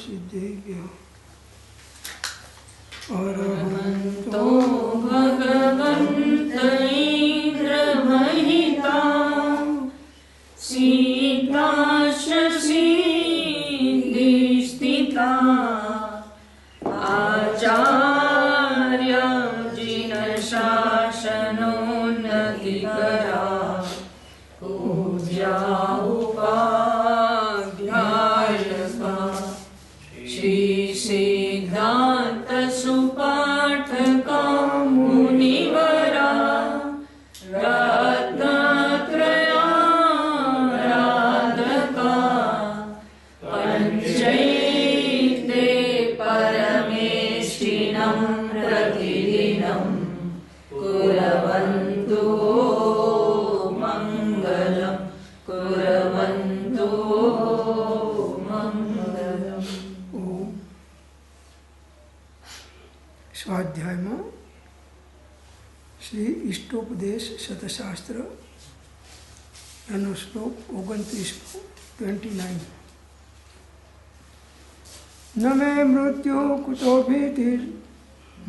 सिद्धेभ्यः अरहन्तो भगवन्त इन्द्रमहिता सीताशसीदिस्थिता आचार्य जिनशासनोन्नतिकरा पूज्या उपाध्यायस्वा श्री सिद्धान्त सुपाठका मुनिवरा रत्नत्रयाराधका पञ्चैते परमेष्ठिनं प्रतिदिनं कुर्वन्तु मङ्गलं कुर्वन्तु मङ्गलम्। स्वाध्याय में श्री इष्टोपदेश शतशास्त्र एनो श्लोक 29 न मे मृत्यु कुतो भीतिर्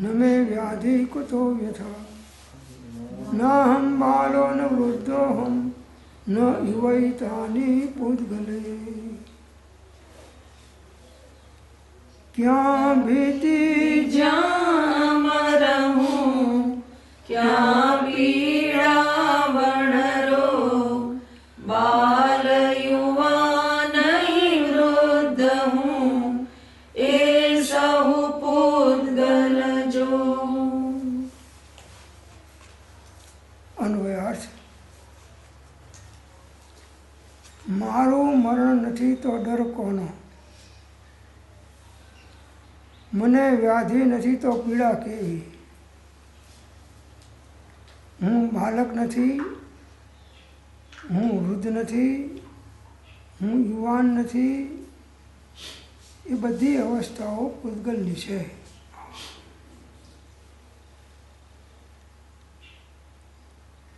न मे व्याधि कुतो व्यथा न हम बालो न वृद्धोऽहं न युवैतानि पुद्गले। क्या भीति जामरहूं क्या पीड़ा वणरो बाल युवा नहीं वृद्ध हूँ एसहु पुद्गल जो। अन्वयार्थ मारू मरण नहीं तो डर कोनो, मने व्याधि नहीं तो पीड़ा केवी, हूँ बालक नहीं, हूँ वृद्ध नहीं, हूँ युवान नहीं, ये बधी अवस्थाओं पुद्गलनी है।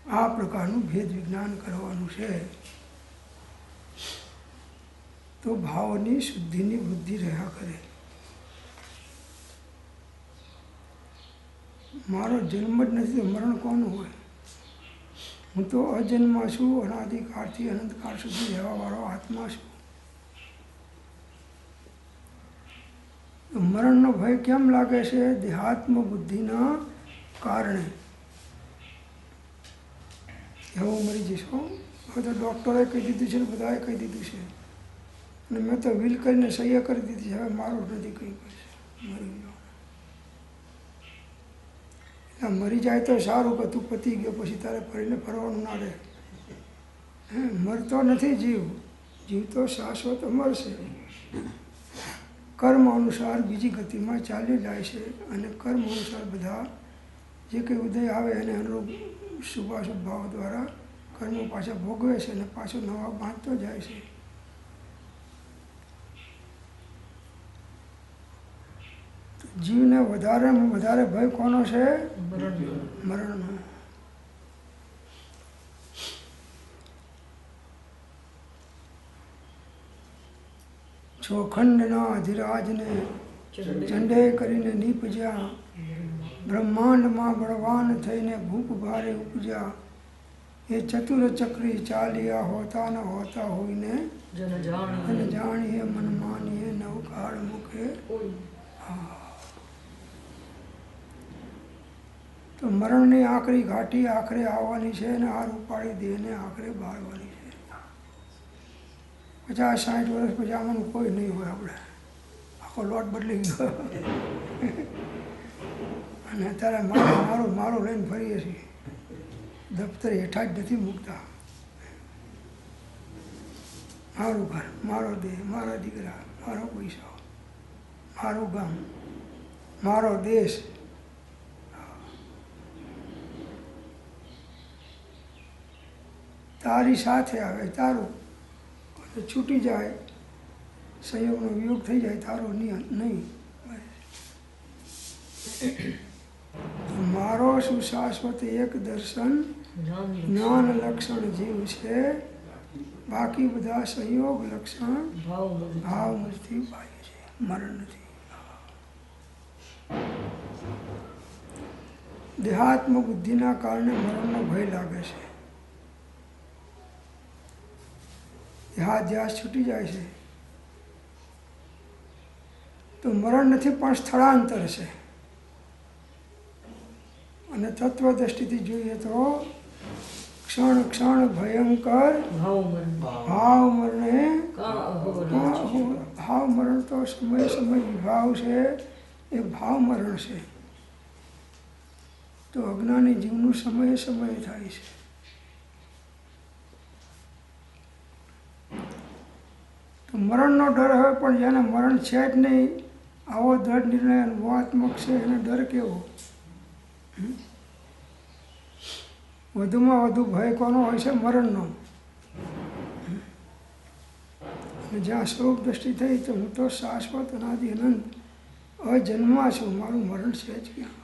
आ प्रकारનું भेद विज्ञान करवानुं છે તો ભાવની શુદ્ધિની વૃદ્ધિ રહ્યા કરે। મારો જન્મ જ નથી તો મરણ કોનું હોય? હું તો અજન્મા છું, અનાદિકાળથી અનંતકાળ સુધી રહેવાવાળો આત્મા છું। મરણનો ભય કેમ લાગે છે? દેહાત્મ બુદ્ધિના કારણે। એવું મરી જશો હવે તો ડૉક્ટરે કહી દીધું છે ને બધાએ કહી દીધું છે અને મેં તો વિલ કરીને સહ્ય કરી દીધી છે, હવે મારું નથી કંઈ કરશે, મરી ગયો। મરી જાય તો સારું કે તું પતી ગયો પછી તારે ફરીને ફરવાનું ના રહે। મરતો નથી જીવ, જીવ તો શાશ્વત અમર છે। કર્મ અનુસાર બીજી ગતિમાં ચાલ્યો જાય છે અને કર્મ અનુસાર બધા જે કંઈ ઉદય આવે એને અનુરૂપ શુભાશુભ ભાવ દ્વારા કર્મો પાછા ભોગવે છે અને પાછો નવા બાંધતો જાય છે। જીવને વધારેમાં વધારે ભય કોનો છે? મરણનો। ચોખંડના અધિરાજને ચંડે કરીને નીપજ્યા, બ્રહ્માંડમાં બળવાન થઈને ભૂપ ભારે ઉપજ્યા। એ ચતુર ચક્રી ચાલ્યા હોતા ન હોતા હોઈને જન જાણીએ મન માનીએ નવકાળ મુખે। તો મરણની આખરી ઘાટી આખરે આવવાની છે અને આ રૂપાળી દેહને આખરે બાળવાની છે। 50-60 વર્ષ પછી આમાંનું કોઈ નહીં હોય, આપણે આખો લોટ બદલી ગયો અને અત્યારે મારો લઈને ફરીએ છીએ, દફતર હેઠા જ નથી મૂકતા। મારું ઘર, મારો દેહ, મારા દીકરા, મારો પૈસા, મારું ગામ, મારો દેશ, તારી સાથે આવે તારું, છૂટી જાય સંયોગનો વિયોગ થઈ જાય તારો નહીં। મારો સુશાશ્વત એક દર્શન જ્ઞાન લક્ષણ જીવ છે, બાકી બધા સંયોગ લક્ષણ ભાવમૂર્તિ બાહ્ય છે। મરણ નથી. દેહાત્મ બુદ્ધિના કારણે મરણનો ભય લાગે છે. દેહાધ્યાસ છૂટી જાય છે તો મરણ નથી પણ સ્થળાંતર છે. અને તત્વ દ્રષ્ટિથી જોઈએ તો ક્ષણ ક્ષણ ભયંકર ભાવ મરણે ભાવ મરણ તો સમય સમય વિભાવ છે, એ ભાવ મરણ છે. તો અજ્ઞાની જીવનું સમયે સમયે થાય છે. તો મરણનો ડર હવે પણ જેને મરણ છે જ નહીં, આવો દ્રઢ નિર્ણય અનુભવાત્મક છે, એને ડર કેવો? વધુમાં વધુ ભય કોનો હોય છે? મરણનો. જ્યાં સ્વરૂપ દ્રષ્ટિ થઈ તો હું તો શાશ્વત અનાદિ અનંત અજન્મા છું, મારું મરણ છે જ ક્યાં?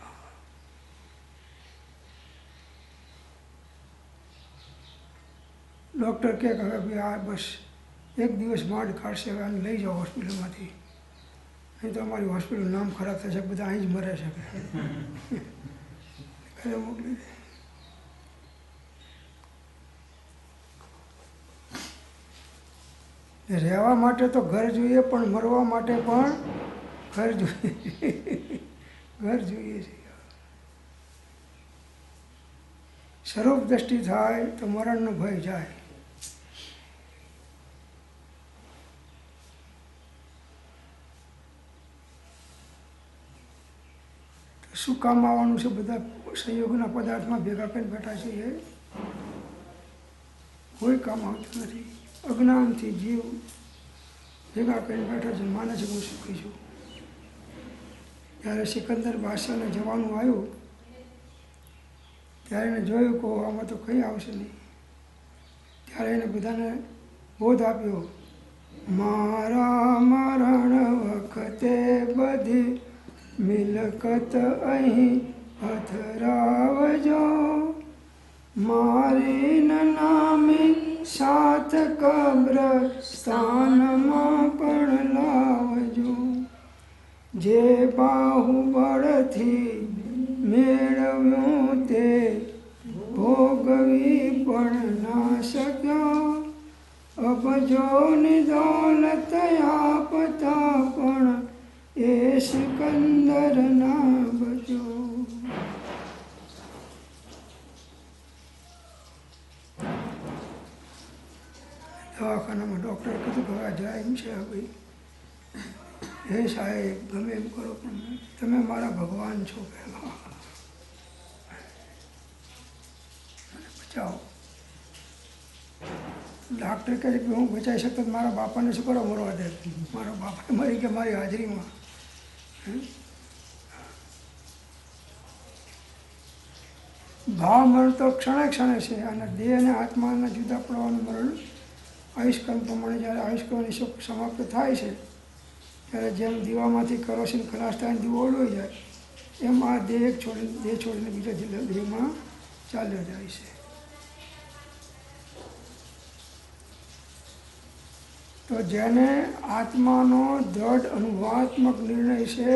ડૉક્ટર કહે કે હવે ભાઈ આ બસ એક દિવસ માંડ કાઢશે, હવે આને લઈ જાઓ હોસ્પિટલમાંથી, નહીં તો અમારી હોસ્પિટલનું નામ ખરાબ થશે, બધા અહીં જ મરે છે. ઘરે મોકલી દે. રહેવા માટે તો ઘર જોઈએ, પણ મરવા માટે પણ ઘર જોઈએ. ઘર જોઈએ છે. સ્વરૂપ દ્રષ્ટિ થાય તો મરણનો ભય જાય. શું કામ આવવાનું છે? બધા સંયોગના પદાર્થમાં ભેગા કરીને બેઠા છે, એ કોઈ કામ આવતું નથી. અજ્ઞાનથી જીવ ભેગા કરીને બેઠા છે, માને છે હું સુખી છું. જ્યારે સિકંદર બાદશાહને જવાનું આવ્યું ત્યારે એને જોયું કે આમાં તો કંઈ આવશે નહીં. ત્યારે એને બધાને બોધ આપ્યો, મારા મરણ વખતે બધી મિલકત અહીં પધરાવજો, મારી નામે સાત કબ્ર સ્થાનમાં પણ લાવજો. જે બાહુબળથી મેળવ્યું તે ભોગવી પણ ના શક્યો, અબજોની દોલત આપતા પણ એ સિકંદર ના બજો. દવાખાનામાં ડૉક્ટરે કીધું કે હવે જાય એમ છે. હવે હે સાહેબ, ગમે એમ કરો પણ તમે મારા ભગવાન છો, બચાવો. ડૉક્ટર કહે કે હું બચાવી શકતો, મારા બાપાને શું કરો મરવા દે? મારા બાપાને મરી કે મારી હાજરીમાં. ભાવ મરણ તો ક્ષણે ક્ષણે છે, અને દેહ અને આત્માના જુદા પડવાનું મરણ આયુષ્કાળ પ્રમાણે જ્યારે આયુષ્કાળની સમાપ્ત થાય છે ત્યારે જેમ દીવામાંથી કેરોસીન ખલાસ થાય દીવો ઓળવાઈ જાય, એમ આ દેહ છોડીને બીજા દેહમાં ચાલ્યો જાય છે. તો જેને આત્માનો દ્રઢ અનુભવાત્મક નિર્ણય છે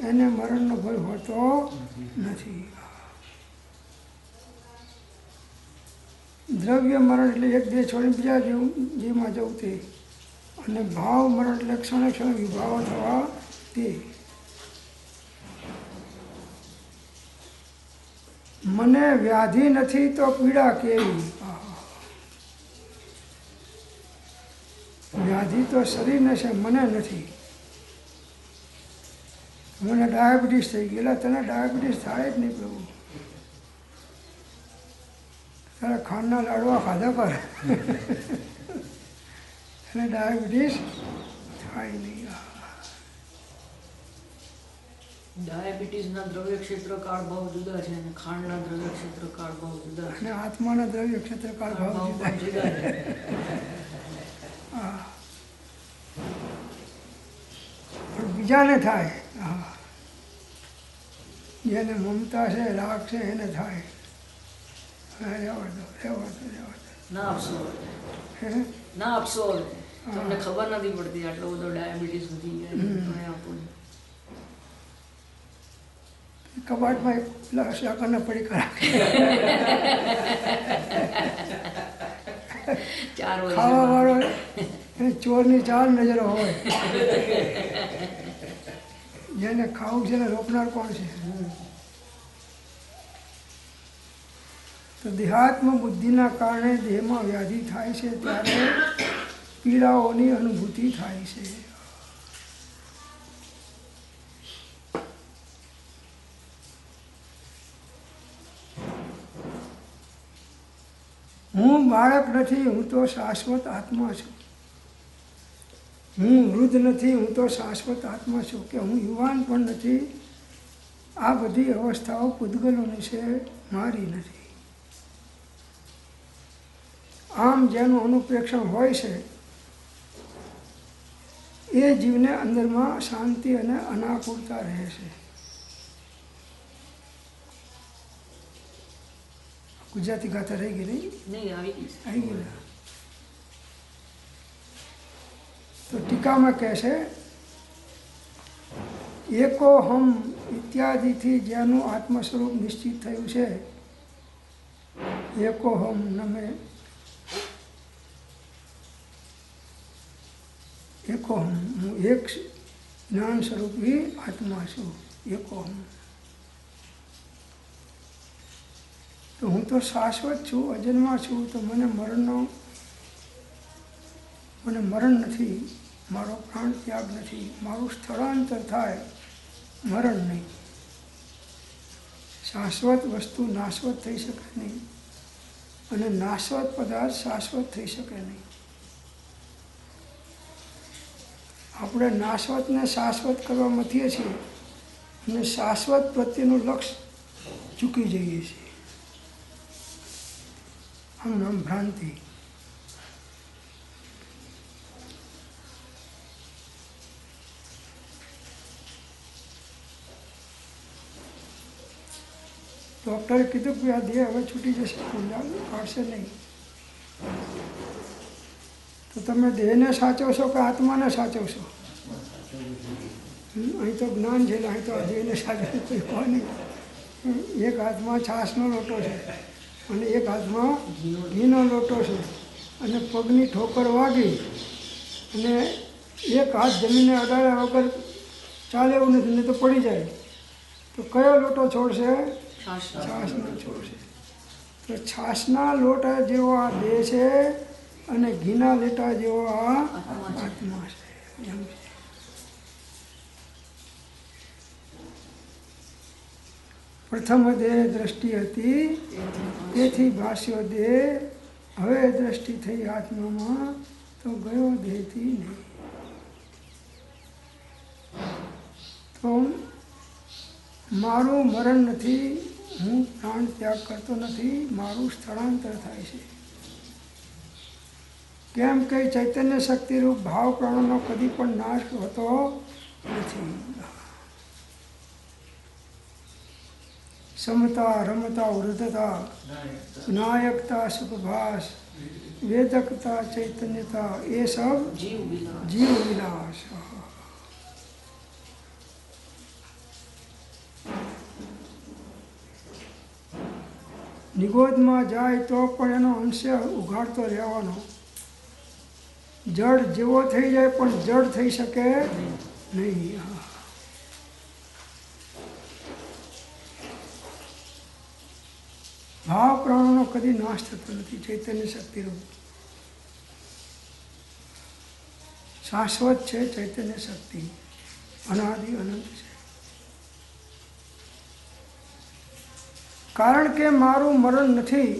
એને મરણનો ભય હોતો નથી. દ્રવ્ય મરણ એટલે એક દેહ છોડીને બીજા જીવમાં જવું તે, અને ભાવ મરણ એટલે ક્ષણે ક્ષણે વિભાવ થવા તે. મને વ્યાધિ નથી તો પીડા કેવી? વ્યાધિ તો શરીરને છે, મને નથી. મને ડાયાબિટીસ થઈ ગયેલા, તને ડાયાબિટીસ થાય જ નહીં પ્રભુ. તારે ખાંડના લાડવા ખાધા કર, એને ડાયાબિટીસ થાય નહીં. ડાયાબિટીસના દ્રવ્ય ક્ષેત્ર કાળ ભાવ જુદા છે અને ખાંડના દ્રવ્ય ક્ષેત્ર કાળ ભાવ જુદા છે, અને આત્માના દ્રવ્ય ક્ષેત્ર કાળ ભાવ જુદા છે. હા, પણ બીજાને થાય. હા, જેને મમતા છે, રાગ છે, એને થાય. રહેવા દો. ના આપશો, ના આપશો. તમને ખબર નથી પડતી આટલો બધો ડાયાબિટીસ વધી જાય. કબાટમાં એક પેલા શાકરના પડીકા રાખે, 4 વર્ષ ખાવાવાળો એને ચોરની 4 નજરો હોય. જેને ખાવું છે ને રોકનાર કોણ છે? તો દેહાત્મ બુદ્ધિના કારણે દેહમાં વ્યાધિ થાય છે, ત્યારે પીડાઓની અનુભૂતિ થાય છે. હું બાળક નથી, હું તો શાશ્વત આત્મા છું. હું વૃદ્ધ નથી, હું તો શાશ્વત આત્મા છું. કે હું યુવાન પણ નથી. આ બધી અવસ્થાઓ પૂતગલોની છે, મારી નથી. આમ જેનું અનુપ્રેક્ષણ હોય છે એ જીવને અંદરમાં શાંતિ અને અનાકુળતા રહે છે. ગુજરાતી ગાથા રહી ગઈ નહીં? નહીં, આવી ગઈ. આવી ગઈ ને? તો ટીકામાં કહે છે, એકો હમ ઇત્યાદિથી જેનું આત્મ સ્વરૂપ નિશ્ચિત થયું છે, એકો હમ નમે એકો હમ, હું એક જ્ઞાન સ્વરૂપી આત્મા છું. એકો હમ, તો હું તો શાશ્વત છું, અજન્મા છું. તો મને મરણ નથી, મારો પ્રાણ ત્યાગ નથી, મારું સ્થળાંતર થાય, મરણ નહીં. શાશ્વત વસ્તુ નાશવત થઈ શકે નહીં, અને નાશવત પદાર્થ શાશ્વત થઈ શકે નહીં. આપણે નાશવતને શાશ્વત કરવા મથીએ છીએ અને શાશ્વત પ્રત્યેનું લક્ષ્ય ચૂકી જઈએ છીએ. આમ નામ ભ્રાંતિ. ડૉક્ટરે કીધું કે આ દેહ હવે છૂટી જશે, કાઢશે નહીં. તો તમે દેહને સાચવશો કે આત્માને સાચવશો? અહીં તો જ્ઞાન છે ને અહીં તો આ દેહને સાચવે કોઈ હોય નહીં. એક હાથમાં છાશનો લોટો છે અને એક હાથમાં ઘીનો લોટો છે, અને પગની ઠોકર વાગી અને એક હાથ જમીને અડાડ્યા વગર ચાલે એવું નથી, નહીં તો પડી જાય. તો કયો લોટો છોડશે? છાશનો છોડશે. તો છાશના લોટા જેવો આ દેહ છે અને ઘીના લોટા જેવો આ આત્મા છે. એમ છે. પ્રથમ દેહ દ્રષ્ટિ હતી, તેથી ભાષ્યો દેહ. હવે દ્રષ્ટિ થઈ આત્મામાં, તો ગયો દેહથી નહીં. તો મારું મરણ નથી, હું પ્રાણ ત્યાગ કરતો નથી, મારું સ્થળાંતર થાય છે. કેમ કે ચૈતન્ય શક્તિરૂપ ભાવ પ્રાણોનો કદી પણ નાશ હોતો નથી. સમતા, રમતા, વૃદ્ધતા, નાયકતા, સુખભાસ, વેદકતા, ચૈતન્યતા, એ સબ જીવ વિલાસ. નિગોદમાં જાય તો પણ એનો અંશ ઉઘાડતો રહેવાનો. જડ જેવો થઈ જાય પણ જડ થઈ શકે નહીં. ભાવ પ્રાણોનો કદી નાશ થતો નથી. ચૈતન્ય શક્તિરૂપ શાશ્વત છે. ચૈતન્ય શક્તિ અનાદિ અનંત છે. કારણ કે મારું મરણ નથી,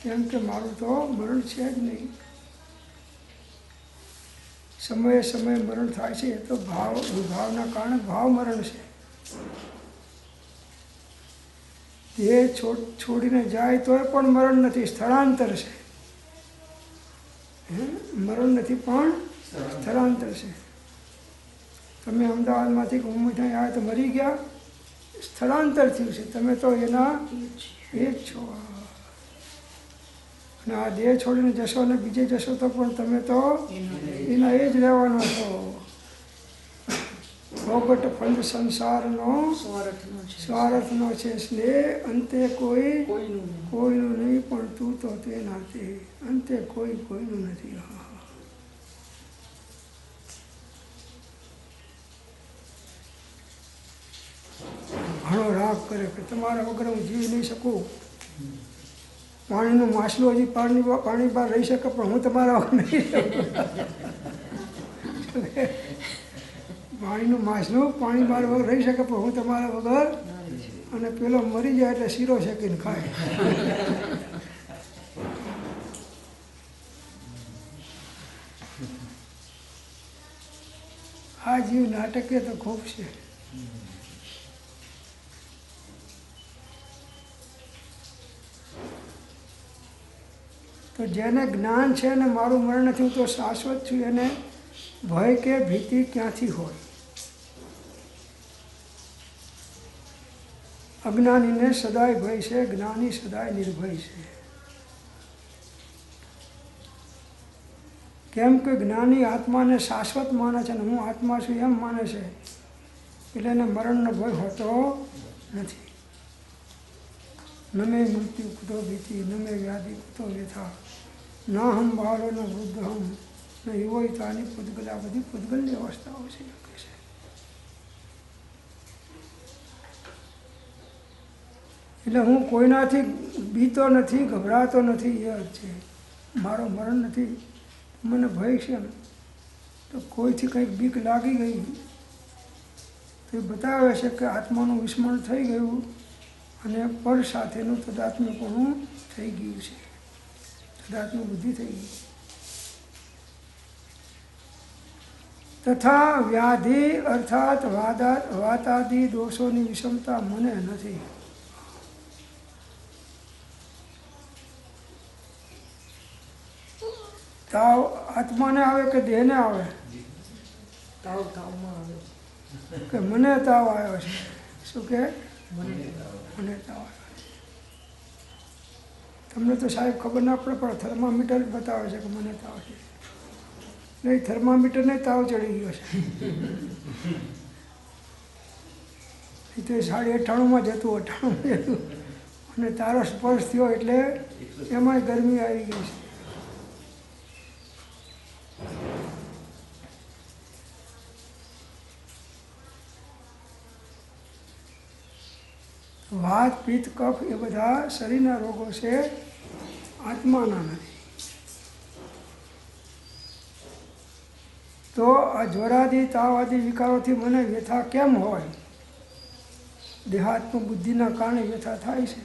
કેમ કે મારું તો મરણ છે જ નહીં. સમયે સમયે મરણ થાય છે, એ તો વિભાવના કારણે ભાવ મરણ છે. એ છોડીને જાય તોય પણ મરણ નથી, સ્થળાંતર છે. મરણ નથી પણ સ્થળાંતર છે. તમે અમદાવાદમાંથી મુંબઈ આવ્યા તો મરી ગયા, સ્થળાંતર થયું છે. તમે તો એના એ જ છો. અને આ દેહ છોડીને જશો અને બીજે જશો તો પણ તમે તો એના એ જ રહેવાના છો. ફોગટ ફંદ સંસારનો સ્વાર્થનો છે, સ્વાર્થનો છે સ્નેહ, અંતે કોઈ કોઈનું નહીં. કોઈનું નહીં, પણ તું તો તેના તે, અંતે કોઈ કોઈનું નથી. હા હા. ઘણો રાગ કરે કે તમારા વગર હું જીવી નહીં શકું. પાણીનું માછલું હજી પાણી બહાર રહી શકે, પણ હું તમારા વગર નહીં શકું. પાણીનું માછલું પાણી બહાર વગર રહી શકે, પણ હું તમારા વગર. અને પેલો મરી જાય એટલે શીરો શેકીને ખાય. આ જીવ નાટકે તો ખૂબ છે. તો જેને જ્ઞાન છે ને મારું મરણ નથી, હું તો શાશ્વત છું, એને ભય કે ભીતિ ક્યાંથી હોય? અજ્ઞાનીને સદાય ભય છે, જ્ઞાની સદાય નિર્ભય છે. કેમ કે જ્ઞાની આત્માને શાશ્વત માને છે ને હું આત્મા છું એમ માને છે, એટલે એને મરણનો ભય હોતો નથી. ન મે મૃત્યુ કુતો ભીતિ, ન મે વ્યાધિ કુતો વ્યથા, ના હમ બાળો ન વૃદ્ધ હમ ન યુવતાની પૂતગલ. આ બધી પૂતગલની અવસ્થાઓ છે એમ કહે છે. એટલે હું કોઈનાથી બીતો નથી, ગભરાતો નથી, એ જ છે. મારો મરણ નથી, મને ભય છે ને, તો કોઈથી કંઈક બીક લાગી ગઈ તો એ બતાવે છે કે આત્માનું વિસ્મરણ થઈ ગયું અને પર સાથેનું તદાત્મ્યપણું થઈ ગયું છે, તદાત્મ્ય બુદ્ધિ થઈ ગઈ. તથા વ્યાધિ અર્થાત વાતાદિ દોષોની વિષમતા મને નથી. તાવ આત્માને આવે કે દેહને આવે? તાવમાં આવે કે મને તાવ આવ્યો છે. શું કે મને મને તાવ આવ્યો? તમને તો સાહેબ ખબર ના પડે, પણ થર્મામીટર જ બતાવે છે કે મને તાવ છે. નહીં, થર્મામીટરને તાવ ચડી ગયો છે. એ તો 98 જતું, 98 જતું, અને તારો સ્પર્શ થયો એટલે એમાંય ગરમી આવી ગઈ છે. વાત, પિત્ત, કફ એ બધા શરીરના રોગો છે, આત્માના નથી. તો આ જ્વરાદિ તાવ આદિ વિકારોથી મને વ્યથા કેમ હોય? દેહાત્મ બુદ્ધિના કારણે વ્યથા થાય છે.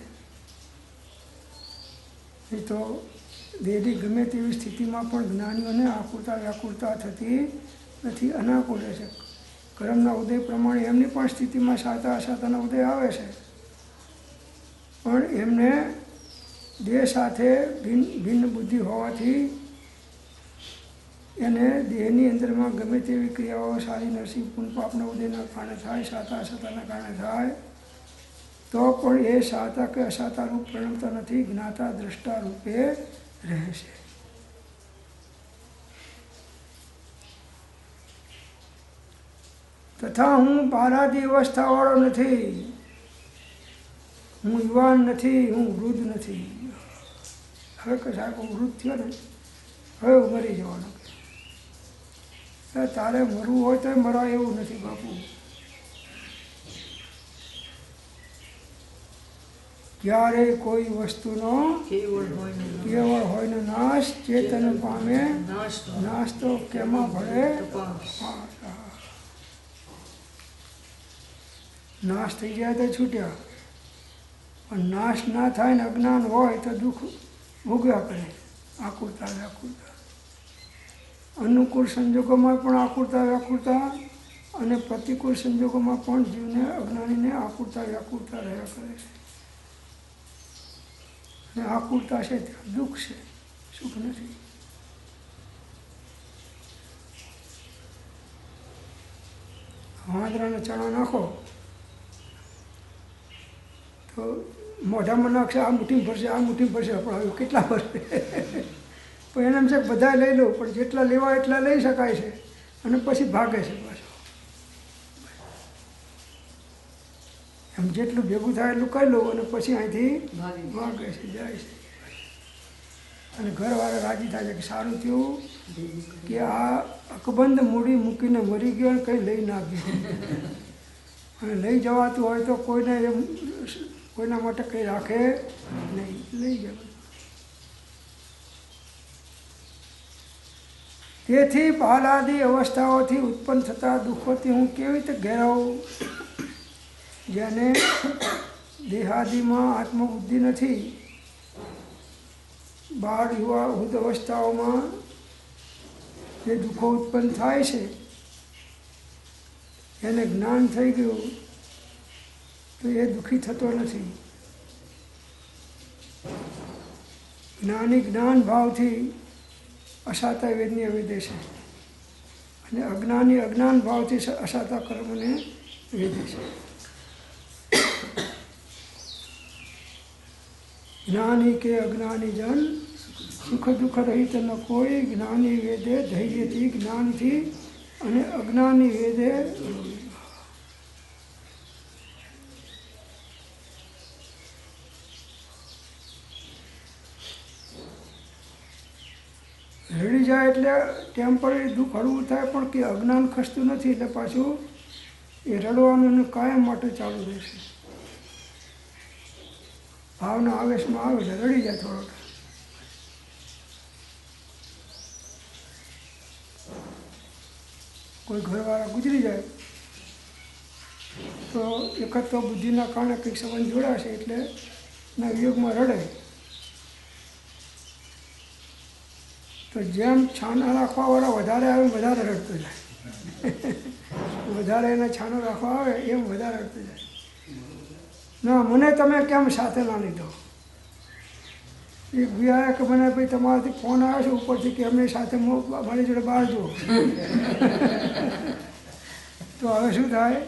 નહીં તો દેહની ગમે તેવી સ્થિતિમાં પણ જ્ઞાનીઓને આકુરતા વ્યાકુરતા થતી નથી, અનાકુળ રહે છે. કર્મના ઉદય પ્રમાણે એમની પણ સ્થિતિમાં સાતા અસાતાના ઉદય આવે છે, પણ એમને દેહ સાથે ભિન્ન બુદ્ધિ હોવાથી એને દેહની અંદરમાં ગમે તેવી ક્રિયાઓ સારી નરસી પુન પાપના ઉદયના કારણે થાય, સાતા અસાતાના કારણે થાય, તો પણ એ સાતા કે અસાતા રૂપ પ્રણમતા નથી, જ્ઞાતા દ્રષ્ટા રૂપે રહે છે. તથા હું બારાદી અવસ્થાવાળો નથી, હું યુવાન નથી, હું વૃદ્ધ નથી. હવે કે સાહેબ હું વૃદ્ધ થયો ને, હવે હું મરી જવાનો. તારે મરવું હોય તો મરાય એવું નથી બાપુ. ક્યારેય કોઈ વસ્તુનો કેવળ હોય ને કેવળ હોય ને નાશ, ચેતન પામે નાશ નાશ તો કેમાં ભળે? તપાસ. નાશ થઈ જાય તો છૂટ્યા, પણ નાશ ના થાય ને અજ્ઞાન હોય તો દુઃખ ભોગવ્યા કરે, આકુરતા વ્યાકુરતા. અનુકૂળ સંજોગોમાં પણ આકુરતા વ્યાકુરતા અને પ્રતિકૂળ સંજોગોમાં પણ જીવને અજ્ઞાનીને આકુરતા વ્યાકુરતા રહ્યા કરે છે. અને આકુરતા છે ત્યાં દુઃખ છે, સુખ નથી. વાંદરાને ચણા નાખો તો મોઢામાં નાખશે, આ મુઠ્ઠી ભરશે, આ મુઠ્ઠી ભરશે, પણ હવે કેટલા ભરશે? પણ એને એમ છે બધા લઈ લો, પણ જેટલા લેવા એટલા લઈ શકાય છે, અને પછી ભાગે છે પાછો. એમ જેટલું ભેગું થાય એટલું કરી લઉં અને પછી અહીંથી ભાગી વાગે છે, જાય છે. અને ઘરવાળા રાજી થાય છે કે સારું થયું કે આ અકબંધ મૂડી મૂકીને મરી ગયો અને કંઈ લઈ ના ગયો. અને લઈ જવાતું હોય તો કોઈને એમ કોઈના માટે કંઈ રાખે નહીં, લઈ જવાનું. તેથી બાલાદી અવસ્થાઓથી ઉત્પન્ન થતા દુઃખોથી હું કેવી રીતે ઘેરાવું? જેને દેહાદિમાં આત્મબુદ્ધિ નથી, બાળ યુવા વૃદ્ધ અવસ્થાઓમાં જે દુઃખો ઉત્પન્ન થાય છે એને જ્ઞાન થઈ ગયું તો એ દુઃખી થતો નથી. જ્ઞાની જ્ઞાન ભાવથી અસાતા વેદને વેદે છે અને અજ્ઞાની અજ્ઞાન ભાવથી અસાતા કર્મને વેદે છે. જ્ઞાની કે અજ્ઞાની જન સુખ દુઃખ રહિત ન કોઈ, જ્ઞાની વેદે ધૈર્યથી જ્ઞાનથી અને અજ્ઞાની વેદે રડી જાય એટલે ટેમ્પરરી દુઃખ હળવું થાય, પણ કે અજ્ઞાન ખસતું નથી એટલે પાછું એ રડવાનું કાયમ માટે ચાલુ રહેશે. ભાવના આવેશમાં આવે એટલે રડી જાય થોડોક. કોઈ ઘરવાળા ગુજરી જાય તો એકત્ર બુદ્ધિના કારણે કંઈક સંબંધ જોડાશે એટલે એના વિયોગમાં રડે. તો જેમ છાના રાખવાવાળા વધારે આવે વધારે રડતો જાય. વધારે એને છાનો રાખવા આવે એમ વધારે રડતો જાય. ના મને તમે કેમ સાથે ના લીધો? એક ભાઈ કે મને ભાઈ તમારાથી ફોન આવ્યો છે ઉપરથી કે અમે સાથે મારી જોડે બહાર જુઓ. તો હવે શું થાય?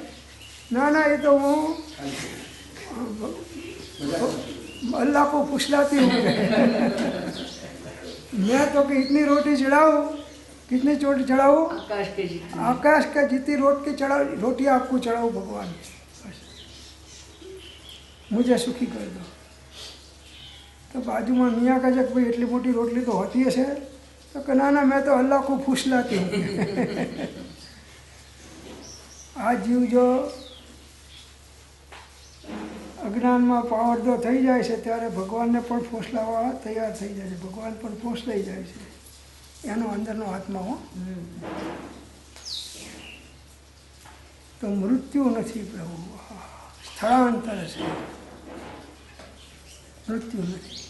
ના ના એ તો હું अल्लाह को फुसलाती हूँ. मैं तो कि इतनी रोटी चढ़ाऊँ, कितनी रोटी चढ़ाऊँ? आकाश का जितनी रोटी रोटी आपको चढ़ाऊँ भगवान, मुझे सुखी कर दो. तो बाजू में मियाँ का जब भाई इतनी मोटी रोटली तो होती है तो कि ना मैं तो अल्लाह को फुसलाती हूँ. आज जीव जो અજ્ઞાનમાં પાવરદો થઈ જાય છે ત્યારે ભગવાનને પણ ફોસલાવા તૈયાર થઈ જાય છે. ભગવાન પણ ફોસલાઈ જાય છે. એનો અંદરનો આત્મા હો. તો મૃત્યુ નથી પ્રભુ, સ્થળાંતર છે, મૃત્યુ નથી.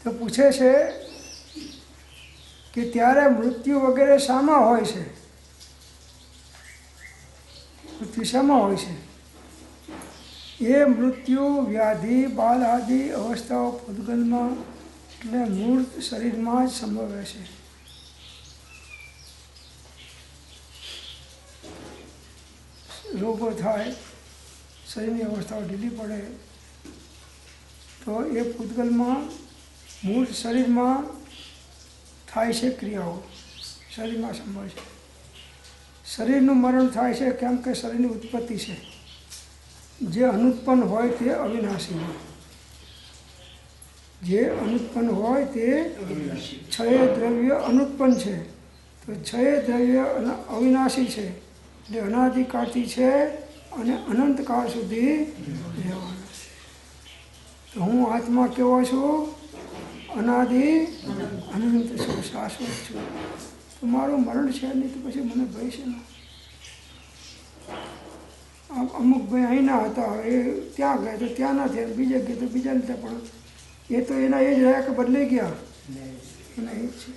તો પૂછે છે કે ત્યારે મૃત્યુ વગેરે શામાં હોય છે? મૃત્યુ શામાં હોય છે? એ મૃત્યુ વ્યાધિ બાલ આદિ અવસ્થાઓ પૂતગલમાં એટલે મૂળ શરીરમાં જ સંભવે છે. રોગો થાય, શરીરની અવસ્થાઓ ઢીલી પડે તો એ પૂતગલમાં મૂળ શરીરમાં થાય છે ક્રિયાઓ, શરીરમાં સંભવે છે. શરીરનું મરણ થાય છે કેમ કે શરીરની ઉત્પત્તિ છે. જે અનુત્પન્ન હોય તે અવિનાશી હોય. જે અનુત્પન્ન હોય તે છય દ્રવ્ય અનુત્પન્ન છે. તો છય દ્રવ્ય અવિનાશી છે એટલે અનાદિકાળથી છે અને અનંતકાળ સુધી રહેવાનો છે. તો હું આત્મા કેવો છું? અનાદિ અનંત છું, શાશ્વત છું. તો મારું મરણ છે નહીં તો પછી મને ભય છે ને. અમુક ભાઈ અહીં ના હતા, એ ત્યાં ગયા તો ત્યાં ના થયા, બીજે ગયા તો બીજા લીધા, પણ એ તો એના એ જ રહ્યા કે બદલાઈ ગયા. એના એ જ છે.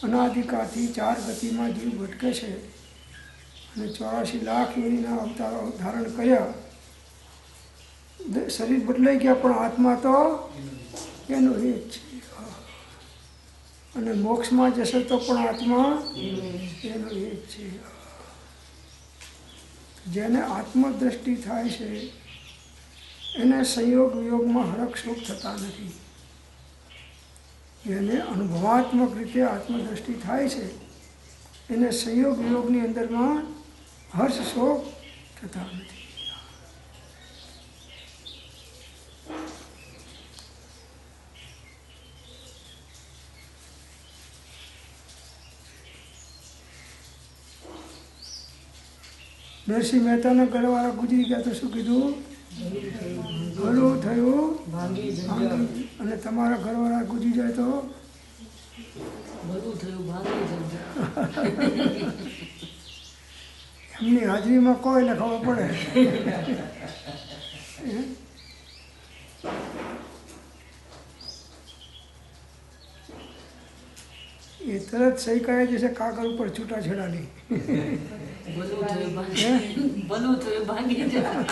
અનાદિકાળથી 4 ગતિમાં જીવ ભટકે છે અને 84 લાખ યોનિના અવતારો ધારણ કર્યા. શરીર બદલાઈ ગયા પણ આત્મા તો એનો એ જ છે. અને મોક્ષમાં જશે તો પણ આત્મા એનો એ જ છે. જેને આત્મદ્રષ્ટિ થાય છે એને સંયોગ વિયોગમાં હરખ શોક થતા નથી. જેને અનુભવાત્મક રીતે આત્મદ્રષ્ટિ થાય છે એને સંયોગ વિયોગની અંદરમાં હર્ષ શોક થતા નથી. નરસિંહ મહેતાના ઘરવાળા ગુજરી ગયા તો શું કીધું? ઘરું થયું ભાંગી ભાંગી. જંજાળ. અને તમારા ઘરવાળા ગુજરી જાય તો ભલું થયું ભાંગી જંજાળ. એમની હાજરીમાં કોઈને ખબર પડે. એ તરત સહી કરાવી દેશે કાગળ ઉપર છૂટાછેડાની. ભલું થયું ભાંગી ભલું થયું ભાંગી જંજાળ.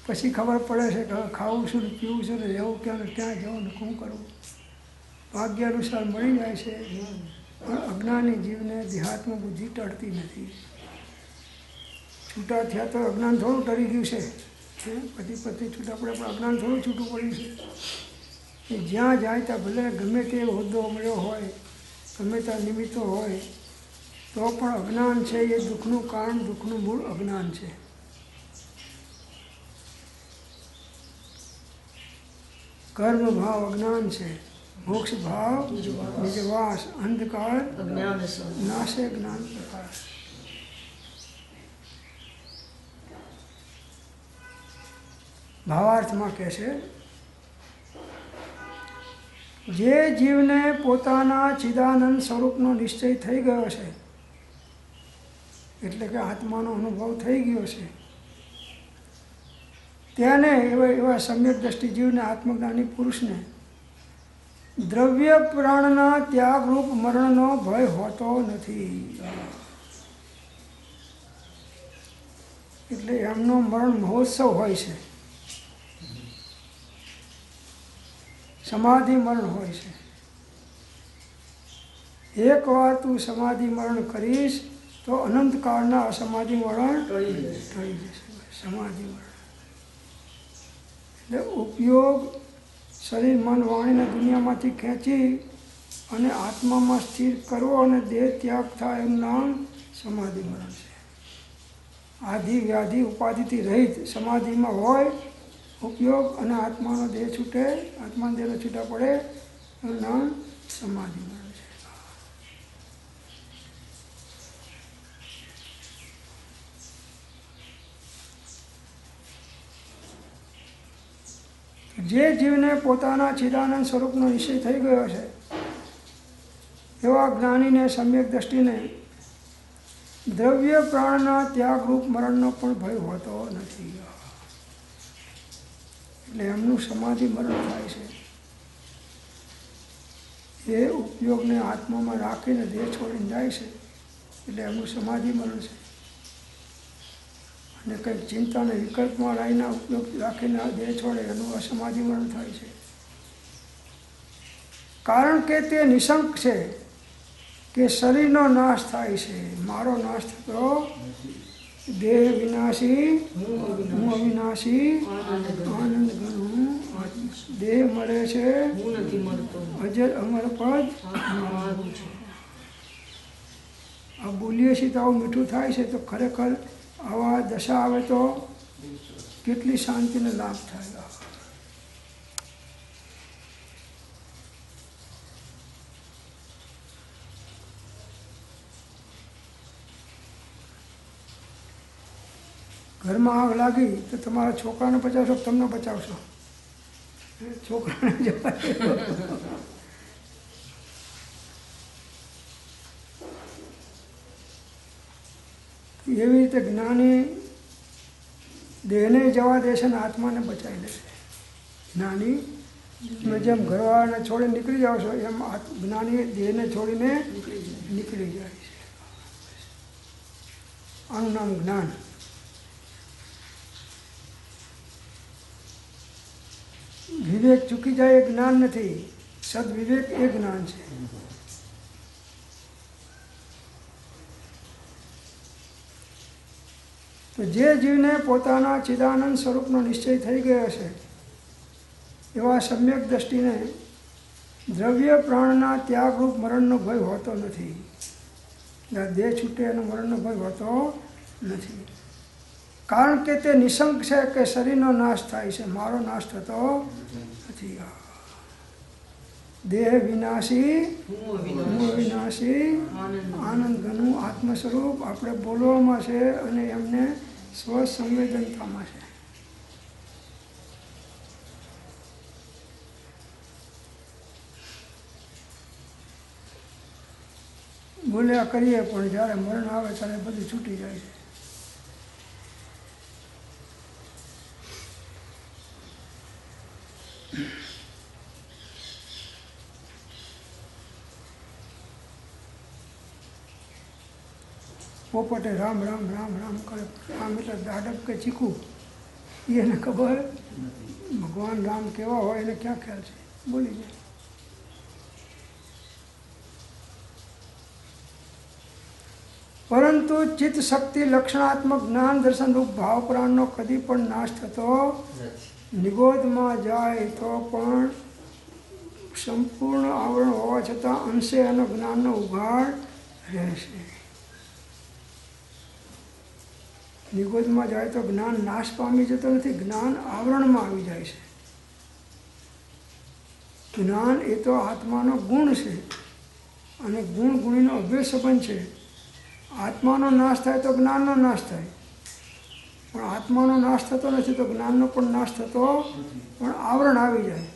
પછી ખબર પડે છે કે હવે ખાવું શું ને પીવું શું ને રહેવું ક્યાં ને ક્યાં જવું ને શું કરવું. ભાગ્ય અનુસાર મળી જાય છે, પણ અજ્ઞાની જીવને દેહાત્મ બુદ્ધિ ટળતી નથી. છૂટા થયા તો અજ્ઞાન થોડું ટળી ગયું છે. પતિ પત્ની છૂટા પડે પણ અજ્ઞાન થોડું છૂટું પડ્યું છે. એ જ્યાં જાય ત્યાં ભલે ગમે તે હોદ્દો મળ્યો હોય, ગમે ત્યાં નિમિત્તો હોય, તો પણ અજ્ઞાન છે એ દુઃખનું કારણ, દુઃખનું મૂળ અજ્ઞાન છે. કર્મ ભાવ અજ્ઞાન છે, મોક્ષ ભાવ નિજવાસ, અંધકાર અજ્ઞાન સહ. નાશે જ્ઞાન પ્રકાશ. ભાવાર્થમાં કહે છે, જે જીવને પોતાના ચિદાનંદ સ્વરૂપનો નિશ્ચય થઈ ગયો છે, એટલે કે આત્માનો અનુભવ થઈ ગયો છે, તેને એવા સમ્યક દ્રષ્ટિ જીવને, આત્મજ્ઞાની પુરુષને દ્રવ્ય પ્રાણના ત્યાગરૂપ મરણનો ભય હોતો નથી. એટલે એમનો મરણ મહોત્સવ હોય છે, સમાધિ મરણ હોય છે. એકવાર તું સમાધિ મરણ કરીશ તો અનંતકાળના અસમાધિ મરણ ટળી જશે. થઈ જશે. સમાધિ મરણ એટલે ઉપયોગ શરીર મન વાણીને દુનિયામાંથી ખેંચી અને આત્મામાં સ્થિર કરવો અને દેહ ત્યાગ થાય એનું નામ સમાધિ મરણ છે. આધિ વ્યાધિ ઉપાધિથી રહિત સમાધિમાં હોય ઉપયોગ અને આત્માનો દેહ છૂટે, આત્માનો દેહનો છૂટા પડે એનું નામ સમાધિ મરણ છે. જે જીવને પોતાના ચિદાનંદ સ્વરૂપનો નિશ્ચય થઈ ગયો છે, એવા જ્ઞાનીને, સમ્યક દ્રષ્ટિને દ્રવ્ય પ્રાણના ત્યાગરૂપ મરણનો પણ ભય હોતો નથી. એટલે એમનું સમાધિ મરણ થાય છે. એ ઉપયોગને આત્મામાં રાખીને દેહ છોડીને જાય છે, એટલે એમનું સમાધિ મરણ છે. અને કંઈક ચિંતાને વિકલ્પમાં રહીને ઉપયોગ રાખીને દેહ છોડે એનું અસમાધિ મરણ થાય છે. કારણ કે તે નિશંક છે કે શરીરનો નાશ થાય છે, મારો નાશ થતો દેહ વિનાશી, હું અવિનાશી, આનંદ ઘણું. દેહ મળે છે, હું નથી મળતો. અજર અમર પદ મારું છે. આ બોલીએ છીએ તો આવું મીઠું થાય છે, તો ખરેખર આવા દશા આવે તો કેટલી શાંતિને લાભ થાય. ઘરમાં આગ લાગી તો તમારા છોકરાને બચાવશો કે તમને બચાવશો? છોકરાને જવાય. એવી રીતે જ્ઞાની દેહને જવા દેશે ને આત્માને બચાવી લેશે. જ્ઞાની તમે જેમ ઘરવાળાને છોડીને નીકળી જાઓ છો એમ જ્ઞાની દેહને છોડીને નીકળી જાય છે. આનું નામ જ્ઞાન. વિવેક ચૂકી જાય એ જ્ઞાન નથી, સદવિવેક એ જ્ઞાન છે. તો જે જીવને પોતાના ચિદાનંદ સ્વરૂપનો નિશ્ચય થઈ ગયો છે, એવા સમ્યક દ્રષ્ટિને દ્રવ્ય પ્રાણના ત્યાગરૂપ મરણનો ભય હોતો નથી. દેહ છૂટે એનો મરણનો ભય હોતો નથી, કારણ કે તે નિશંક છે કે શરીરનો નાશ થાય છે, મારો નાશ થતો નથી. દેહ વિનાશી, હું વિનાશી, આનંદ ઘનું આત્મ સ્વરૂપ આપણે બોલવામાં છે અને એમને સ્વસંવેદનતામાં છે. બોલ્યા કરીએ પણ જ્યારે મરણ આવે ત્યારે બધું છૂટી જાય છે. પોપટે રામ રામ રામ રામ કરે, રામ એટલે દાડપ કે ચીકુ એને ખબર, ભગવાન રામ કેવા હોય એને ક્યાં ખ્યાલ છે, બોલી જાય. પરંતુ ચિત્ત શક્તિ લક્ષણાત્મક જ્ઞાન દર્શન રૂપ ભાવ પ્રાણનો કદી પણ નાશ થતો નિગોદમાં જાય તો પણ સંપૂર્ણ આવરણ હોવા છતાં અંશે એનો જ્ઞાનનો ઉઘાડ રહેશે. નિગોદમાં જાય તો જ્ઞાન નાશ પામી જતો નથી, જ્ઞાન આવરણમાં આવી જાય છે. જ્ઞાન એ તો આત્માનો ગુણ છે અને ગુણ ગુણીનો અભેદ સંબંધ છે. આત્માનો નાશ થાય તો જ્ઞાનનો નાશ થાય, પણ આત્માનો નાશ થતો નથી તો જ્ઞાનનો પણ નાશ થતો, પણ આવરણ આવી જાય.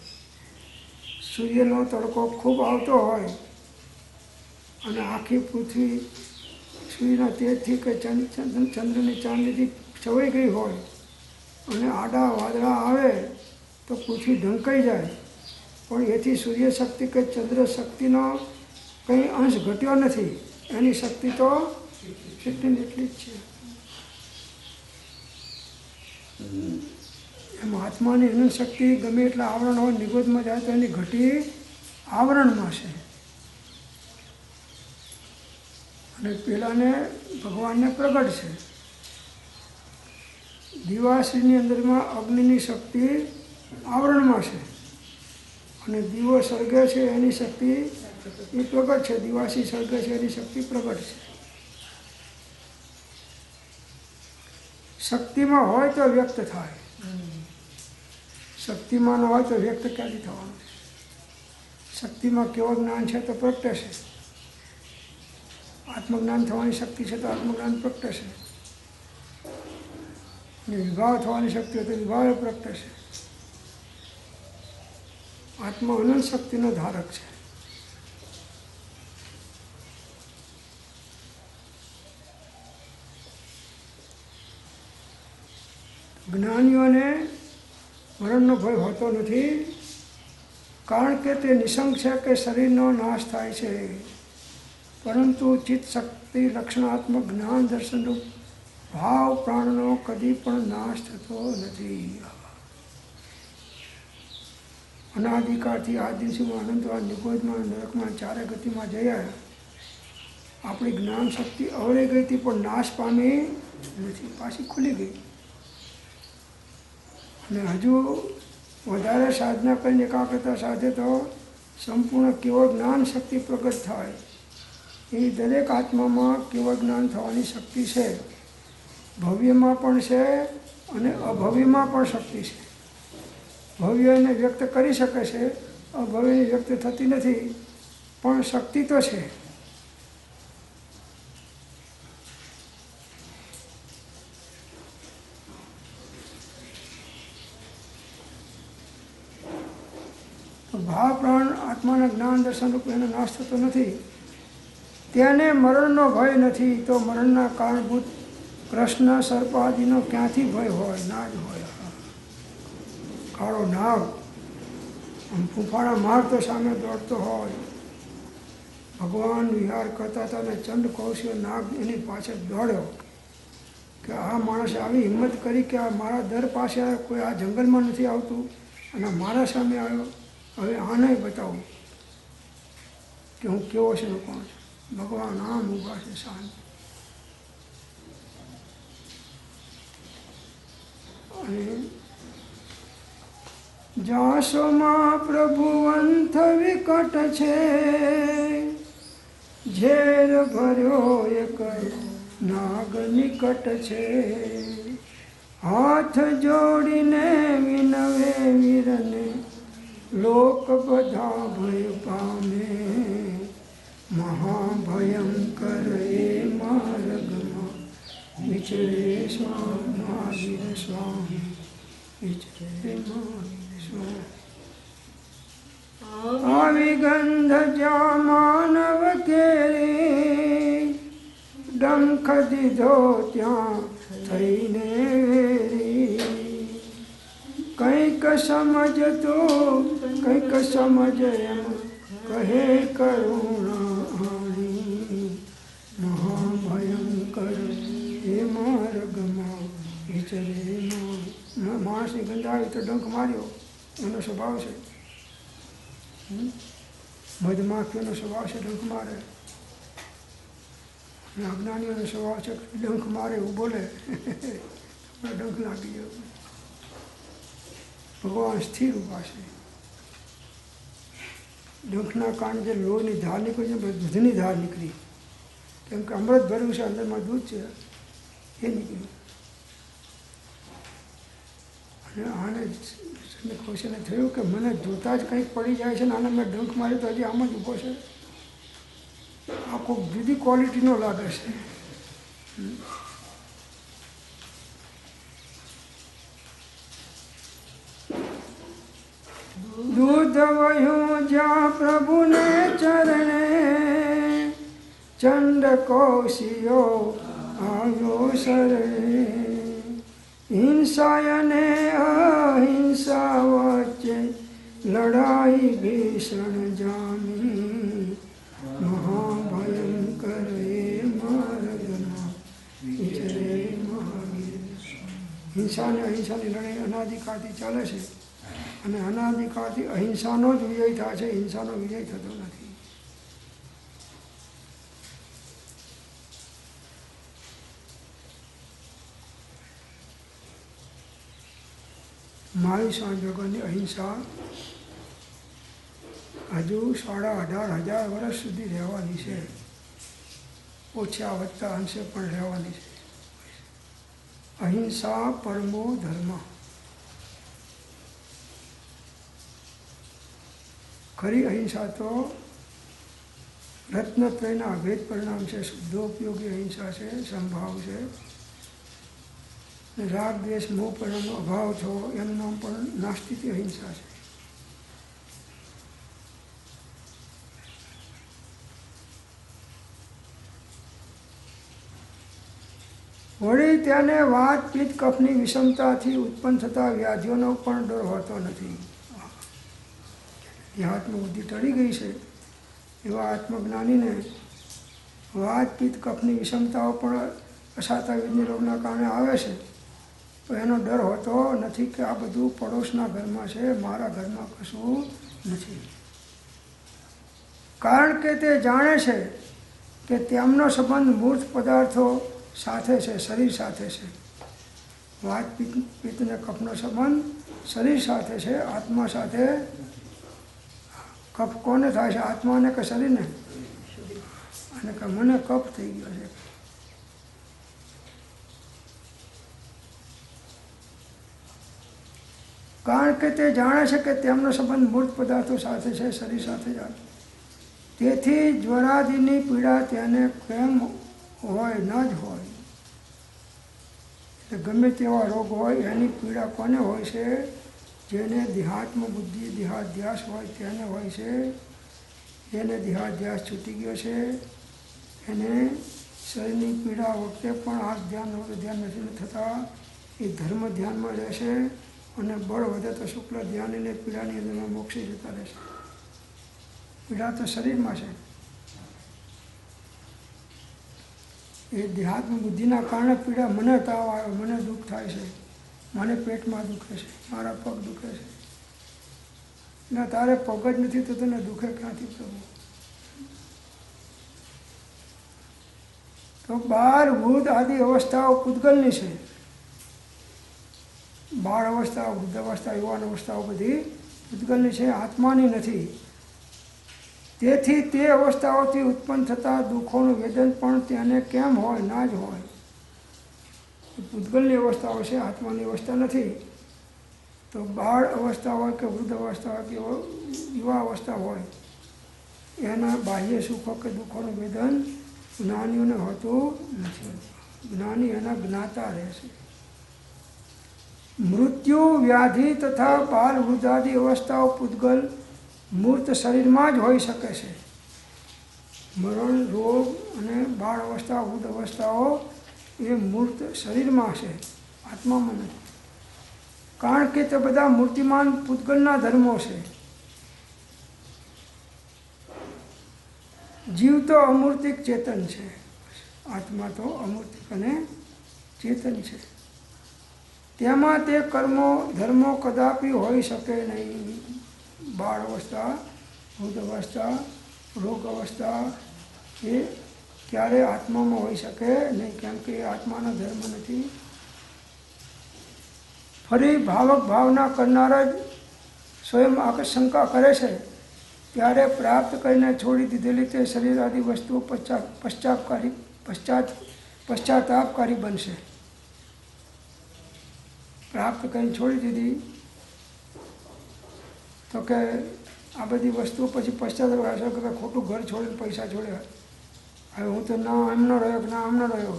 સૂર્યનો તડકો ખૂબ આવતો હોય અને આખી પૃથ્વી સૂર્યના તેજથી કે ચંદ્રની ચાંદીથી છવાઈ ગઈ હોય અને આડા વાદળા આવે તો પૃથ્વી ઢંકાઈ જાય, પણ એથી સૂર્ય શક્તિ કે ચંદ્ર શક્તિનો કંઈ અંશ ઘટ્યો નથી. એની શક્તિ તો એટલી એટલી જ છે. એમ આત્માની અનંત શક્તિ ગમે એટલા આવરણ હોય, નિગોદમાં જાય તો એની ઘટી આવરણમાં છે. અને પેલાને ભગવાનને પ્રગટ છે. દિવાશ્રીની અંદરમાં અગ્નિની શક્તિ આવરણમાં છે અને દીવો સળગે છે એની શક્તિ એ પ્રગટ છે. દિવાસી સળગે છે એની શક્તિ પ્રગટ છે. શક્તિમાં હોય તો વ્યક્ત થાય, શક્તિમાં ન હોય તો વ્યક્ત ક્યાંથી થવાનું છે? શક્તિમાં કેવું જ્ઞાન છે તો પ્રગટશે, આત્મજ્ઞાન થવાની શક્તિ છે તો આત્મજ્ઞાન પ્રગટશે, અને વિભાવ થવાની શક્તિ હોય તો વિભાવ પ્રગટશે. આત્મા અનંત શક્તિનો ધારક છે. જ્ઞાનીઓને મરણનો ભય હોતો નથી, કારણ કે તે નિશંક છે કે શરીરનો નાશ થાય છે, પરંતુ ચિત્ત શક્તિ લક્ષણાત્મક જ્ઞાન દર્શનરૂપ ભાવ પ્રાણનો કદી પણ નાશ થતો નથી. અનાદિકાળથી આજ દિવસમાં અનંતવાદ નિગોદમાં નરકમાં ચારે ગતિમાં જઈ આવ્યા. આપણી જ્ઞાન શક્તિ અવળી ગઈ હતી પણ નાશ પામી નથી, પાછી ખુલી ગઈ. અને હજુ વધારે સાધના કરીને એકાગ્રતા સાધે તો સંપૂર્ણ કેવળ જ્ઞાન શક્તિ પ્રગટ થાય. એ દરેક આત્મામાં કેવળ જ્ઞાન થવાની શક્તિ છે. ભવ્યમાં પણ છે અને અભવ્યમાં પણ શક્તિ છે. ભવ્ય એને વ્યક્ત કરી શકે છે, અભવ્યની વ્યક્ત થતી નથી, પણ શક્તિ તો છે. ભાવ પ્રાણ આત્માના જ્ઞાન દર્શન રૂપ એનો નાશ થતો નથી. તેને મરણનો ભય નથી, તો મરણના કારણભૂત કૃષ્ણ સર્પ આદિનો ક્યાંથી ભય હોય? ના જ હોય. કાળો નાગ આમ ફૂંફાણા મારતો સામે દોડતો હોય. ભગવાન વિહાર કરતા હતા અને ચંડ કૌશિક નાગ એની પાછળ દોડ્યો કે આ માણસે આવી હિંમત કરી કે આ મારા દર પાસે આવ્યો, કોઈ આ જંગલમાં નથી આવતું અને મારા સામે આવ્યો. હવે આને બતાવું કે હું કેવો છે ને કોણ છે. ભગવાન આમ ઊભા છે શાંત, અને જાસોમાં પ્રભુવંથ વિકટ છે, ઝેર ભર્યો એક નાગ નિકટ છે. હાથ જોડીને વિનવે વીરને, લોક બધા ભય પામે. મહાભયંકર એ માર્ગમાં વિચરે મહાવીર સ્વામી, વિચરે મહાવીર સ્વામી. આવી ગંધ જ્યાં માનવ કેરી, ડંખ દીધો ત્યાં થઈને વેરી. કંઈક સમજતો કંઈક સમજ એમ કહે કરુણાણી. મહાભયંકર એ માર્ગમાં વિચરે. માણસની ગંધ આવી તો ડંખ માર્યો, એનો સ્વભાવ છે. મધમાખીઓનો સ્વભાવ છે ડંખ મારે, અને અજ્ઞાનીઓનો સ્વભાવ છે ડંખ મારે એવું બોલે ડંખ લાગી ગયો. ભગવાન સ્થિર ઉભા છે. ડંખના કારણે જે લોહીની ધાર નીકળી છે, દૂધની ધાર નીકળી, કેમ કે અમૃત ભર્યું છે, અંદરમાં દૂધ છે, એ નીકળ્યું. અને આને ખુશીને થયું કે મને જોતા જ કંઈક પડી જાય છે ને, આને મેં ડંખ માર્યો તો હજી આમ જ ઊભો છે. આ કોઈ જુદી ક્વોલિટીનો લાગે છે. દૂધ વહ્યું જ્યાં પ્રભુને ચરણે, ચંડ કૌશિયો આવ્યો શરણે. હિંસા અને અહિંસા વચ્ચે લડાઈ ભીષણ જામી. મહાભયંકર એ માર્ગમાં વિચરે મહાવીર. હિંસા અને અહિંસાની લડાઈ અનાદિકાળથી ચાલે છે, અને અનાદિકાળથી અહિંસાનો જ વિજય થાય છે, હિંસાનો વિજય થતો નથી. મારી સ્વામી ભગવાનની અહિંસા હજુ 18,500 વર્ષ સુધી રહેવાની છે. ઓછા વધતા અંશે પણ રહેવાની છે. અહિંસા પરમો ધર્મ. ખરી અહિંસા તો રત્નત્રયના અભેદ પરિણામ છે. શુદ્ધોપયોગી અહિંસા છે, સંભાવ છે. રાગ દ્વેષ મોહ પરિણામનો અભાવ થયો, એનું નામ પણ નાસ્તિક અહિંસા છે. વળી તેને વાત પિત્ત કફની વિષમતાથી ઉત્પન્ન થતા વ્યાધિઓનો પણ ડર હોતો નથી. દેહાત્મ બુદ્ધિ ટળી ગઈ છે એવા આત્મજ્ઞાનીને વાત પિત્ત કફની વિષમતાઓ પણ અસાતાવિધની રોગના કારણે આવે છે, તો એનો ડર હોતો નથી કે આ બધું પડોશના ઘરમાં છે, મારા ઘરમાં કશું નથી. કારણ કે તે જાણે છે કે તેમનો સંબંધ મૂર્ત પદાર્થો સાથે છે, શરીર સાથે છે. વાત પિત્ત ને કફનો સંબંધ શરીર સાથે છે, આત્મા સાથે. કફ કોને થાય છે, આત્માને કે શરીરને? અને કે મને કફ થઈ ગયો છે. કારણ કે તે જાણે છે કે તેમનો સંબંધ મૂર્ત પદાર્થો સાથે છે, શરીર સાથે જ. તેથી જ્વરાદિની પીડા તેને કેમ હોય ન જ હોય. એટલે ગમે તેવા રોગ હોય એની પીડા કોને હોય છે? જેને દેહાત્મ બુદ્ધિ દેહાધ્યાસ હોય તેને હોય છે. જેને દેહાધ્યાસ છૂટી ગયો છે એને શરીરની પીડા વખતે પણ આ ધ્યાન નથી થતા. એ ધર્મ ધ્યાનમાં રહેશે અને બળ વધે તો શુક્લ ધ્યાન એને પીડાની અંદરમાં મોક્ષી જતા રહેશે. પીડા તો શરીરમાં છે. એ દેહાત્મ બુદ્ધિના કારણે પીડા. મને તાવ આવ્યો, મને દુઃખ થાય છે, મને પેટમાં દુખે છે, મારા પગ દુખે છે. ના, તારે પગ જ નથી તો તને દુખે ક્યાંથી પ્રભુ? તો 12 ભૂત આદિ અવસ્થાઓ પૂતગલની છે. બાળ અવસ્થા, વૃદ્ધ અવસ્થા, યુવાન અવસ્થાઓ બધી પૂતગલની છે, આત્માની નથી. તેથી તે અવસ્થાઓથી ઉત્પન્ન થતા દુઃખોનું વેદન પણ તેને કેમ હોય? ના જ હોય. પૂતગલની અવસ્થાઓ છે, આત્માની અવસ્થા નથી. તો બાળ અવસ્થા હોય કે વૃદ્ધ અવસ્થા હોય કે યુવા અવસ્થા હોય, એના બાહ્ય સુખો કે દુઃખોનું વેદન જ્ઞાનીઓને હોતું નથી. જ્ઞાની એના જ્ઞાતા રહેશે. મૃત્યુ, વ્યાધિ તથા બાલ વૃદ્ધાદિ અવસ્થાઓ પૂતગલ મૂર્ત શરીરમાં જ હોઈ શકે છે. મરણ, રોગ અને બાળ અવસ્થા, વૃદ્ધ અવસ્થાઓ એ મૂર્ત શરીરમાં છે, આત્મામાં નથી. કારણ કે તે બધા મૂર્તિમાન પૂતગલના ધર્મો છે. જીવ તો અમૂર્તિક ચેતન છે, આત્મા તો અમૂર્તિક અને ચેતન છે. તેમાં તે કર્મો ધર્મો કદાપી હોઈ શકે નહીં. બાળ અવસ્થા, વૃદ્ધ અવસ્થા, રોગ અવસ્થા એ ક્યારેય આત્મામાં હોઈ શકે નહીં, કેમ કે એ આત્માનો ધર્મ નથી. ફરી ભાવક ભાવના કરનારા જ સ્વયં શંકા કરે છે ત્યારે પ્રાપ્ત કરીને છોડી દીધેલી તે શરીર આદિ વસ્તુઓ પશ્ચાતાપકારી બનશે. પ્રાપ્ત કરીને છોડી દીધી તો કે આ બધી વસ્તુઓ પછી પશ્ચાતાપ આવશે કે ખોટું ઘર છોડીને પૈસા છોડ્યા, હવે હું તો ના આમ ન રહ્યો કે ના આમ ન રહ્યો.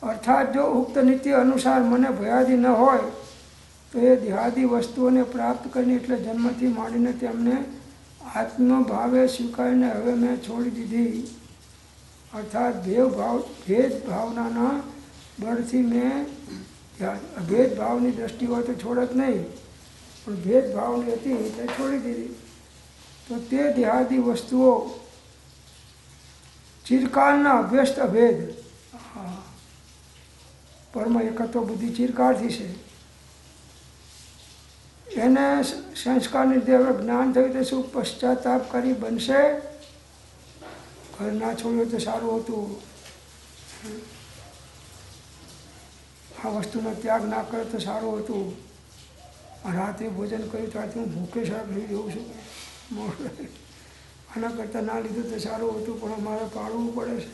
અર્થાત જો ઉક્ત નીતિ અનુસાર મને ભયાદિ ન હોય તો એ દેહાદી વસ્તુઓને પ્રાપ્ત કરીને એટલે જન્મથી માંડીને તેમને આત્મભાવે સ્વીકારીને હવે મેં છોડી દીધી. અર્થાત ભેદ ભાવનાના બળથી મેં ભેદભાવની દ્રષ્ટિ હોય તો છોડે જ નહીં, પણ ભેદભાવની હતી એટલે છોડી દીધી. તો તે દેહાદી વસ્તુઓ ચિરકાળના અભ્યસ્ત અભેદ, પરમ એકત્વ બુદ્ધિ ચિરકાળથી છે, એને સંસ્કારની લીધે હવે જ્ઞાન થયું તો શું પશ્ચાતાપકારી બનશે? ઘર ના છોડ્યું તો સારું હતું, આ વસ્તુનો ત્યાગ ના કર્યો તો સારું હતું, રાતે ભોજન કર્યું તો આજે હું ભૂખે સાહેબ લઈ જઉં છું, આના કરતાં ના લીધું તો સારું હતું, પણ અમારે પાળવું પડે છે.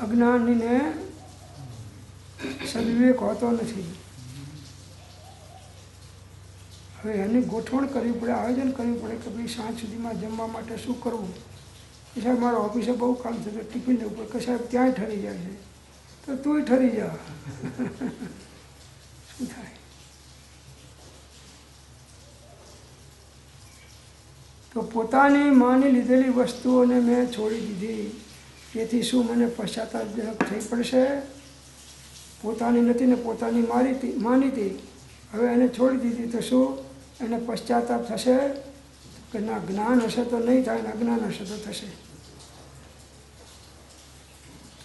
અજ્ઞાનીને સદવિવેક હોતો નથી. હવે એની ગોઠવણ કરવી પડે, આયોજન કરવું પડે કે ભાઈ સાંજ સુધીમાં જમવા માટે શું કરવું. કે સાહેબ મારા ઓફિસે બહુ કામ છે તો ટિફિન લેવું પડે, કે સાહેબ ત્યાંય ઠરી જાય છે તો તુંય ઠરી જા. શું થાય? તો પોતાની માની લીધેલી વસ્તુઓને મેં છોડી દીધી, તેથી શું મને પશ્ચાતાપજનક થઈ પડશે? પોતાની નથી ને પોતાની માની હતી, હવે એને છોડી દીધી તો શું એને પશ્ચાતાપ થશે? કે ના, જ્ઞાન હશે તો નહીં થાય ને અજ્ઞાન હશે તો થશે.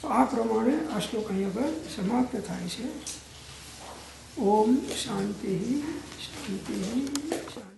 તો આ પ્રમાણે આ શ્લોક અહીંયા પર સમાપ્ત થાય છે. ઓમ શાંતિ શાંતિ શાંતિ.